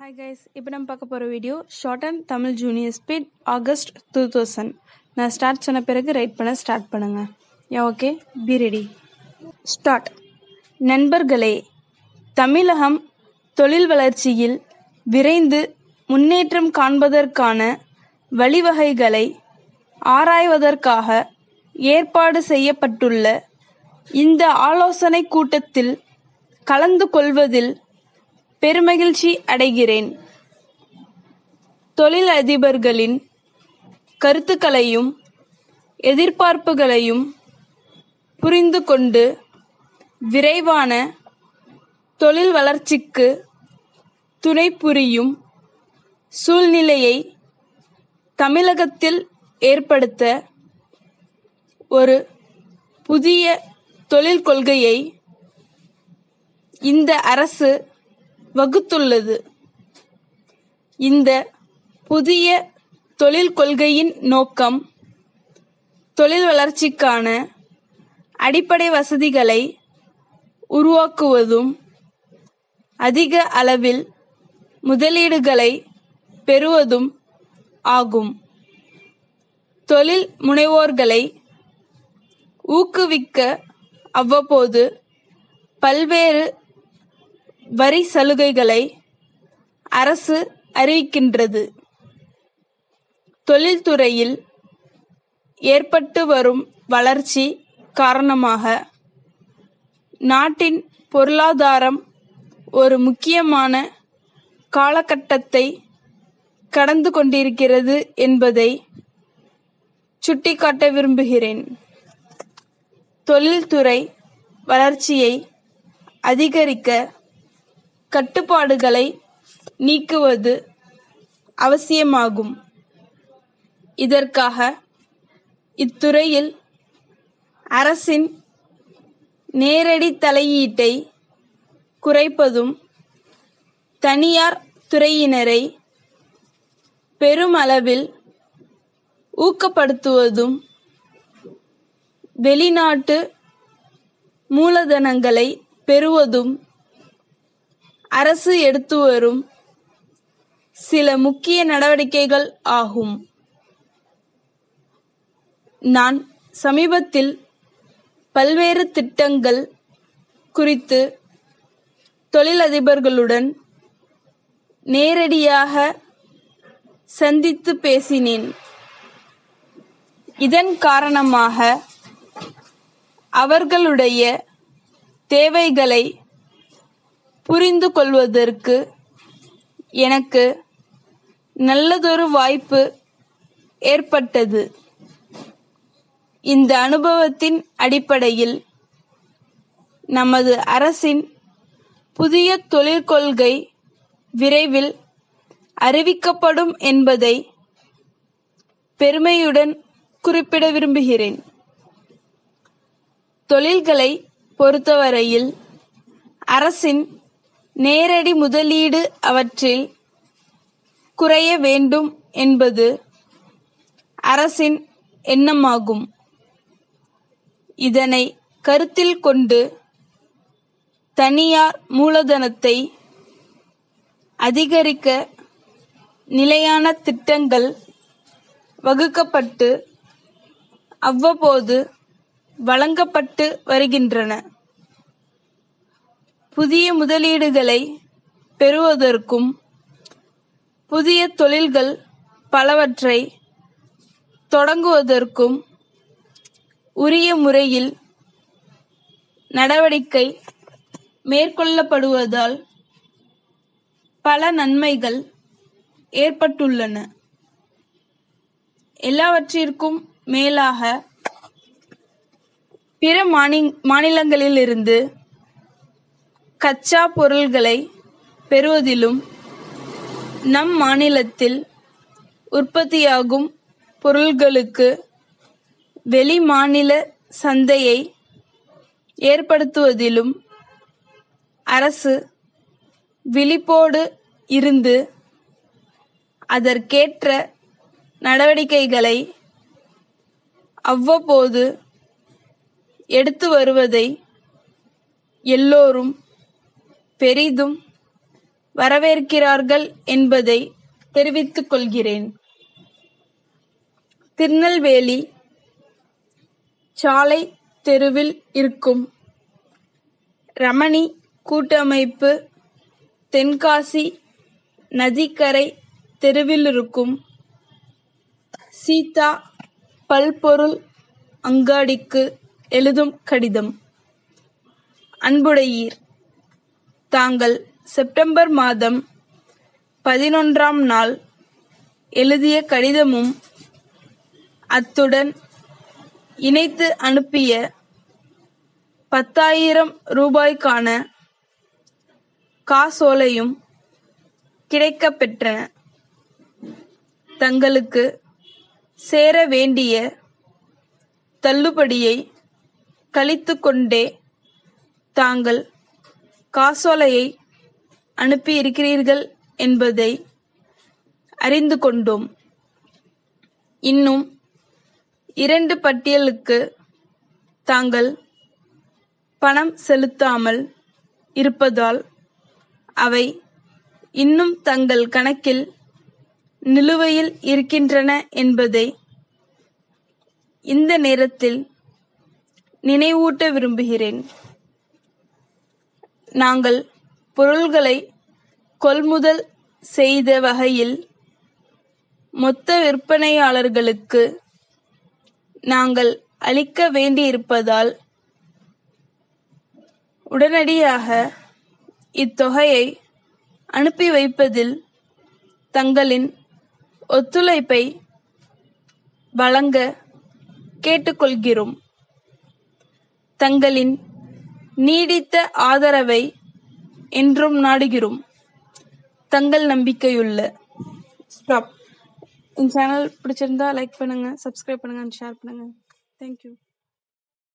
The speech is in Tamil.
Hi guys, இப்போ நம்ம பார்க்க போகிற video short and Tamil junior speed August 2000. நான் ஸ்டார்ட் சொன்ன பிறகு ரைட் பண்ண ஸ்டார்ட் பண்ணுங்க. Okay, be ready. ஸ்டார்ட். நண்பர்களே, தமிழகம் தொழில் வளர்ச்சியில் விரைந்து முன்னேற்றம் காண்பதற்கான வழிவகைகளை ஆராய்வதற்காக ஏற்பாடு செய்யப்பட்டுள்ள இந்த ஆலோசனை கூட்டத்தில் கலந்து கொள்வதில் பெருமகிழ்ச்சி அடைகிறேன். தொழிலதிபர்களின் கருத்துக்களையும் எதிர்பார்ப்புகளையும் புரிந்து கொண்டு விரைவான தொழில் வளர்ச்சிக்கு துணை புரியும் சூழ்நிலையை தமிழகத்தில் ஏற்படுத்த ஒரு புதிய தொழில் கொள்கையை இந்த அரசு வகுத்துள்ளது. இந்த புதிய தொழில் கொள்கையின் நோக்கம் தொழில் வளர்ச்சிக்கான அடிப்படை வசதிகளை உருவாக்குவதும் அதிக அளவில் முதலீடுகளை பெறுவதும் ஆகும். தொழில் முனைவோர்களை ஊக்குவிக்க அவ்வப்போது பல்வேறு வரி சலுகைகளை அரசு அறிவிக்கின்றது. தொழில்துறையில் ஏற்பட்டு வரும் வளர்ச்சி காரணமாக நாட்டின் பொருளாதாரம் ஒரு முக்கியமான காலகட்டத்தை கடந்து கொண்டிருக்கிறது என்பதை சுட்டிக்காட்ட விரும்புகிறேன். தொழில்துறை வளர்ச்சியை அதிகரிக்க கட்டுப்பாடுகளை நீக்குவது அவசியமாகும். இதற்காக இத்துறையில் அரசின் நேரடி தலையீட்டை குறைப்பதும் தனியார் துறையினரை பெருமளவில் ஊக்கப்படுத்துவதும் வெளிநாட்டு மூலதனங்களை பெறுவதும் அரசு எடுத்து வரும் சில முக்கிய நடவடிக்கைகள் ஆகும். நான் சமீபத்தில் பல்வேறு திட்டங்கள் குறித்து தொழிலதிபர்களுடன் நேரடியாக சந்தித்து பேசினேன். இதன் காரணமாக அவர்களுடைய தேவைகளை புரிந்து கொள்வதற்கு எனக்கு நல்லதொரு வாய்ப்பு ஏற்பட்டது. இந்த அனுபவத்தின் அடிப்படையில் நமது அரசின் புதிய தொழில் கொள்கை விரைவில் அறிவிக்கப்படும் என்பதை பெருமையுடன் குறிப்பிட விரும்புகிறேன். தொழில்களை பொறுத்தவரையில் அரசின் நேரடி முதலீடு அவற்றில் குறைய வேண்டும் என்பது அரசின் எண்ணமாகும். இதனை கருத்தில் கொண்டு தனியார் மூலதனத்தை அதிகரிக்க நிலையான திட்டங்கள் வகுக்கப்பட்டு அவ்வப்போது வழங்கப்பட்டு வருகின்றன. புதிய முதலீடுகளை பெறுவதற்கும் புதிய தொழில்கள் பலவற்றை தொடங்குவதற்கும் உரிய முறையில் நடவடிக்கை மேற்கொள்ளப்படுவதால் பல நன்மைகள் ஏற்பட்டுள்ளன. எல்லாவற்றிற்கும் மேலாக பிற மாநிலங்களிலிருந்து கச்சா பொருள்களை பெறுவதிலும் நம் மாநிலத்தில் உற்பத்தியாகும் பொருள்களுக்கு வெளி மாநில சந்தையை ஏற்படுத்துவதிலும் அரசு விழிப்போடு இருந்து அதற்கேற்ற நடவடிக்கைகளை அவ்வப்போது எடுத்து வருவதை எல்லோரும் பெரிதும் வரவேற்கிறார்கள் என்பதை தெரிவித்துக் கொள்கிறேன். திருநெல்வேலி சாலை தெருவில் இருக்கும் ரமணி கூட்டமைப்பு, தென்காசி நதிக்கரை தெருவில் இருக்கும் சீதா பல்பொருள் அங்காடிக்கு எழுதும் கடிதம். அன்புடையீர், தாங்கள் செப்டம்பர் மாதம் 11ஆம் நாள் எழுதிய கடிதமும் அத்துடன் இணைத்து அனுப்பிய 10,000 ரூபாய்க்கான காசோலையும் கிடைக்கப் பெற்றன. தங்களுக்கு சேர வேண்டிய தள்ளுபடியை கழித்துக் கொண்டே தாங்கள் காசோலையை அனுப்பியிருக்கிறீர்கள் என்பதை அறிந்து கொண்டோம். இன்னும் 2 பட்டியலுக்கு தாங்கள் பணம் செலுத்தாமல் இருப்பதால் அவை இன்னும் தங்கள் கணக்கில் நிலுவையில் இருக்கின்றன என்பதை இந்த நேரத்தில் நினைவூட்ட விரும்புகிறேன். நாங்கள் பொருள்களை கொள்முதல் செய்த வகையில் மொத்த விற்பனையாளர்களுக்கு நாங்கள் அளிக்க வேண்டியிருப்பதால் உடனடியாக இத்தொகையை அனுப்பி வைப்பதில் தங்களின் ஒத்துழைப்பை வழங்க கேட்டுக்கொள்கிறோம். தங்களின் நீடித்த ஆதரவை என்றும் நாடுகிறோம். தங்கள் நம்பிக்கையுள்ள ஸ்டாப். இந்த சேனல் பிடிச்சிருந்தா லைக் பண்ணுங்க, சப்ஸ்கிரைப் பண்ணுங்க, ஷேர் பண்ணுங்க. தேங்க்யூ.